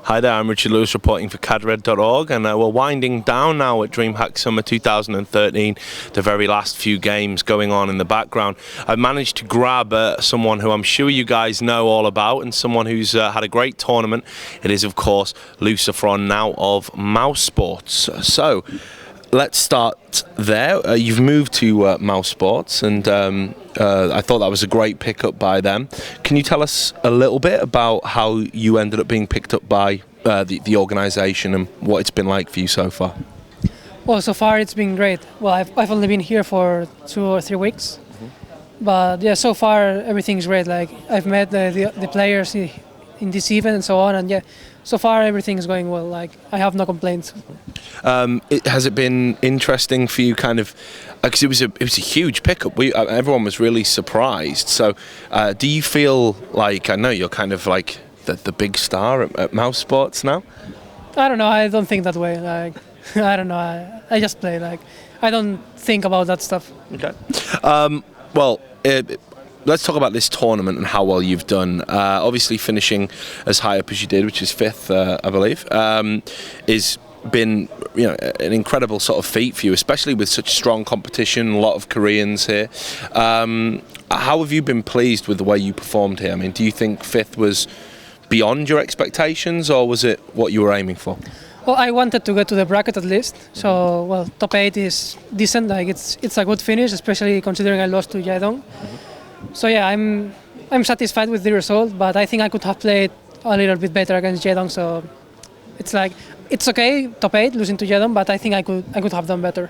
Hi there, I'm Richard Lewis reporting for cadred.org, and we're winding down now at DreamHack Summer 2013, the very last few games going on in the background. I've managed to grab someone who I'm sure you guys know all about, and someone who's had a great tournament. It is, of course, Lucifron, now of mousesports. So, let's start there. You've moved to mousesports, and I thought that was a great pickup by them. Can you tell us a little bit about how you ended up being picked up by the organisation and what it's been like for you so far? Well, so far it's been great. Well, I've only been here for 2 or 3 weeks, but yeah, so far everything's great. Like, I've met the players in this event and so on, and yeah, so far everything's going well. Like, I have no complaints. Has it been interesting for you, kind of, because it was a huge pickup. Everyone was really surprised. So, do you feel like, I know you're kind of like the big star at mousesports now? I don't know. I don't think that way. Like, I don't know. I just play. Like, I don't think about that stuff. Okay. Let's talk about this tournament and how well you've done. Obviously, finishing as high up as you did, which is 5th, I believe, is been an incredible sort of feat for you, especially with such strong competition, a lot of Koreans here. How have you been pleased with the way you performed here? I mean, do you think 5th was beyond your expectations, or was it what you were aiming for? Well, I wanted to get to the bracket at least. So, well, top 8 is decent. Like, it's a good finish, especially considering I lost to Jaedong. So yeah, I'm satisfied with the result, but I think I could have played a little bit better against Jaedong. So it's like, it's okay, top 8, losing to Jaedong, but I think I could have done better.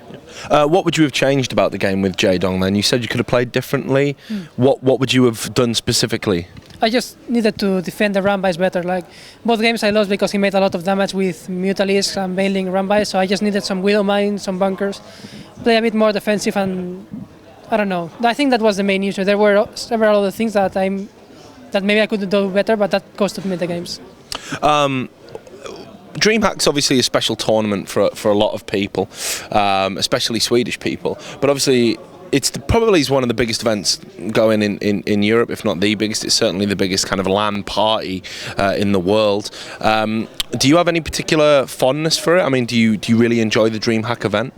What would you have changed about the game with Jaedong then? You said you could have played differently. What would you have done specifically? I just needed to defend the Rambies better. Like, both games I lost because he made a lot of damage with Mutalisk and Bailing Rambies, so I just needed some Widow Mine, some bunkers, play a bit more defensive, and I don't know. I think that was the main issue. There were several other things that maybe I could do better, but that costed me the games. DreamHack's obviously a special tournament for a lot of people, especially Swedish people. But obviously, it's probably one of the biggest events going in Europe, if not the biggest. It's certainly the biggest kind of LAN party in the world. Do you have any particular fondness for it? I mean, do you really enjoy the DreamHack event?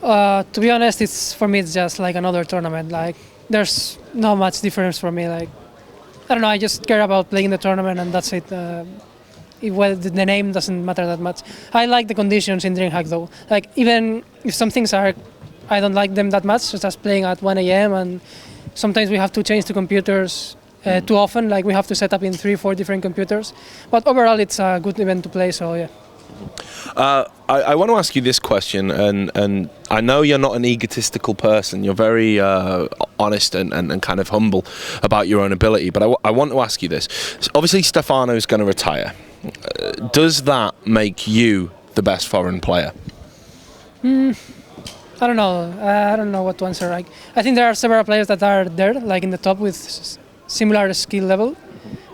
To be honest, for me it's just like another tournament. Like, there's not much difference for me. Like, I don't know, I just care about playing the tournament and that's it. The name doesn't matter that much. I like the conditions in DreamHack though. Like, even if some things I don't like them that much, such as playing at 1 AM, and sometimes we have to change the computers too often. Like, we have to set up in 3 or 4 different computers. But overall, it's a good event to play. So yeah. I want to ask you this question, and I know you're not an egotistical person. You're very honest and kind of humble about your own ability. But I want to ask you this. Obviously, Stefano's going to retire. Does that make you the best foreign player? I don't know. I don't know what to answer. Like, I think there are several players that are there, like in the top with similar skill level.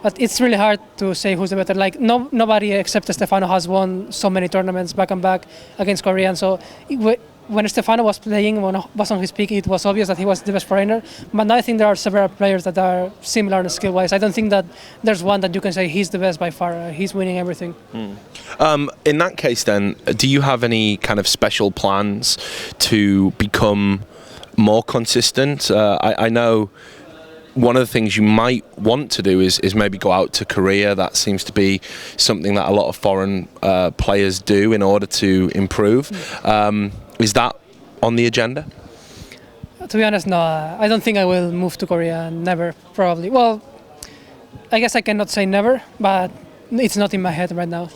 But it's really hard to say who's the better. Like, nobody except Stefano has won so many tournaments back and back against Korean. So when Stefano was playing, when was on his peak, it was obvious that he was the best foreigner. But now I think there are several players that are similar skill-wise. I don't think that there's one that you can say he's the best by far. He's winning everything. In that case then, do you have any kind of special plans to become more consistent? I know one of the things you might want to do is maybe go out to Korea. That seems to be something that a lot of foreign players do in order to improve. Is that on the agenda? To be honest, no. I don't think I will move to Korea. Never, probably. Well, I guess I cannot say never, but it's not in my head right now.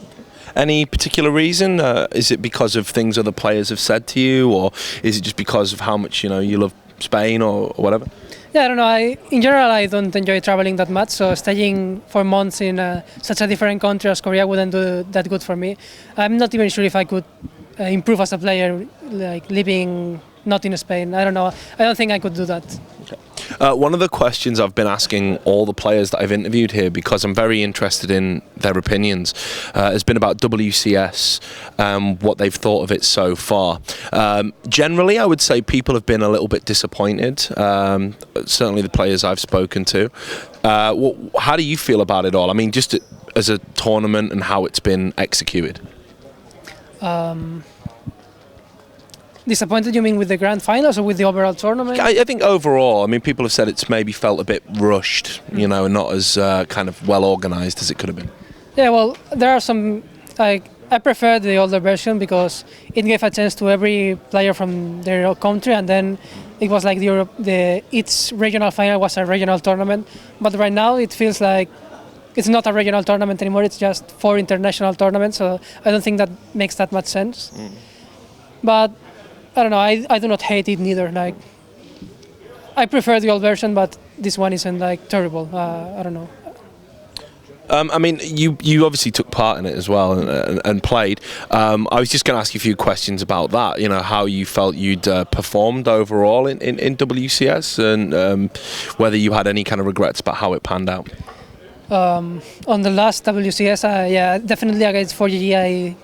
Any particular reason? Is it because of things other players have said to you, or is it just because of how much you love Spain or whatever? Yeah, I don't know. In general, I don't enjoy traveling that much, so staying for months in such a different country as Korea wouldn't do that good for me. I'm not even sure if I could improve as a player, like living not in Spain. I don't know. I don't think I could do that. Okay. One of the questions I've been asking all the players that I've interviewed here, because I'm very interested in their opinions, has been about WCS, what they've thought of it so far. Generally, I would say people have been a little bit disappointed, certainly the players I've spoken to. How do you feel about it all? I mean, just as a tournament and how it's been executed? Disappointed, you mean with the grand finals or with the overall tournament? I think overall, I mean, people have said it's maybe felt a bit rushed, you know, and not as kind of well organised as it could have been. Yeah, well, there are some, like, I prefer the older version because it gave a chance to every player from their country, and then it was like each regional final was a regional tournament. But right now it feels like it's not a regional tournament anymore, it's just 4 international tournaments, so I don't think that makes that much sense. But I don't know, I do not hate it neither. Like, I prefer the old version, but this one isn't like terrible. I don't know. I mean, you obviously took part in it as well and played. I was just going to ask you a few questions about that. You know, how you felt you'd performed overall in WCS, and whether you had any kind of regrets about how it panned out. On the last WCS, yeah, definitely against 4GG,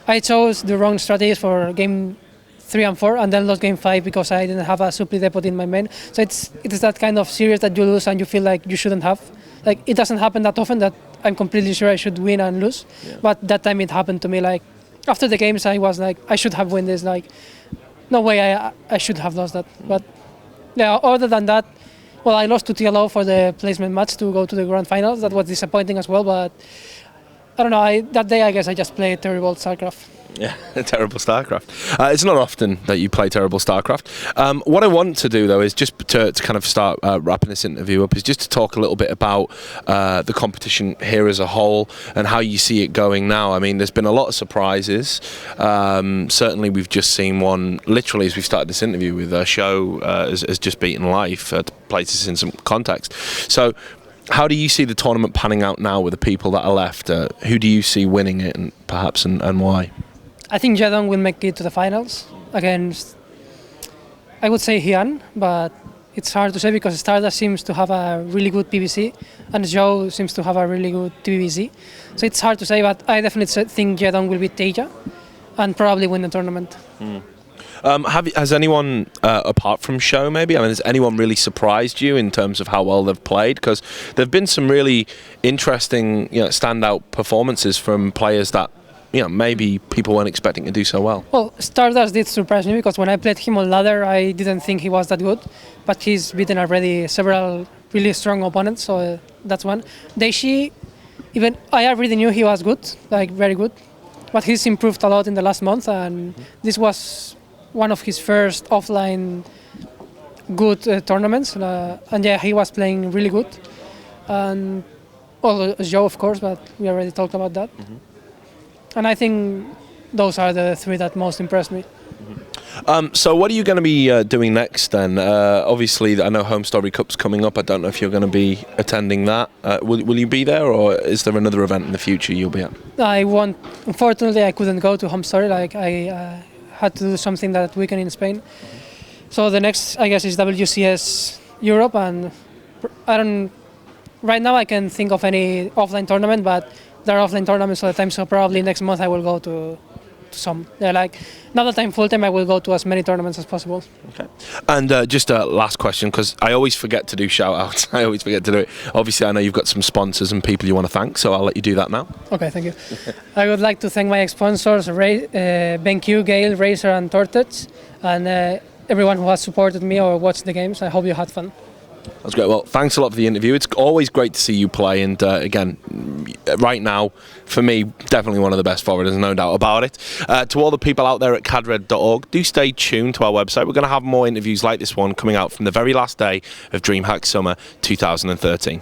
I chose the wrong strategies for game 3 and 4, and then lost game 5 because I didn't have a supply depot in my main. So it is that kind of series that you lose and you feel like you shouldn't have. Like, it doesn't happen that often that I'm completely sure I should win and lose. Yeah. But that time it happened to me. Like, after the games, I was like, I should have won this. Like, no way I should have lost that. But yeah, other than that, well, I lost to TLO for the placement match to go to the grand finals. That was disappointing as well. But I don't know. That day, I guess I just played terrible StarCraft. Yeah, terrible StarCraft. It's not often that you play terrible StarCraft. What I want to do, though, is just to kind of start wrapping this interview up, is just to talk a little bit about the competition here as a whole and how you see it going now. I mean, there's been a lot of surprises. Certainly, we've just seen one, literally, as we've started this interview, with a show has just beaten life, to place this in some context. So, how do you see the tournament panning out now with the people that are left? Who do you see winning it, and perhaps, and why? I think Jadon will make it to the finals against, I would say Hyun, but it's hard to say because Stardust seems to have a really good PVC and Joe seems to have a really good TVC. So it's hard to say, but I definitely think Jadon will beat Teja and probably win the tournament. Has anyone, apart from Show maybe, I mean, has anyone really surprised you in terms of how well they've played? Because there have been some really interesting, standout performances from players that, maybe people weren't expecting to do so well. Well, Stardust did surprise me because when I played him on ladder, I didn't think he was that good. But he's beaten already several really strong opponents, so that's one. Daishi, even I already knew he was good, like very good. But he's improved a lot in the last month, and this was one of his first offline good tournaments. And yeah, he was playing really good. And well, Joe, of course, but we already talked about that. And I think those are the 3 that most impressed me. So what are you going to be doing next then? Obviously, I know Home Story Cup's coming up. I don't know if you're going to be attending that. Will you be there, or is there another event in the future you'll be at? I won't. Unfortunately, I couldn't go to Home Story. Like, I had to do something that weekend in Spain. So the next, I guess, is WCS Europe, and right now I can think of any offline tournament, but there are offline tournaments all the time, so probably next month I will go to some. Yeah, like, now that I'm full-time, I will go to as many tournaments as possible. Okay. And just a last question, because I always forget to do shout-outs. I always forget to do it. Obviously, I know you've got some sponsors and people you want to thank, so I'll let you do that now. Okay, thank you. I would like to thank my sponsors, BenQ, Gale, Razer, and Tortage, and everyone who has supported me or watched the games. I hope you had fun. That's great. Well, thanks a lot for the interview. It's always great to see you play, and again, right now, for me, definitely one of the best forwards, no doubt about it. To all the people out there at cadred.org, do stay tuned to our website. We're going to have more interviews like this one coming out from the very last day of DreamHack Summer 2013.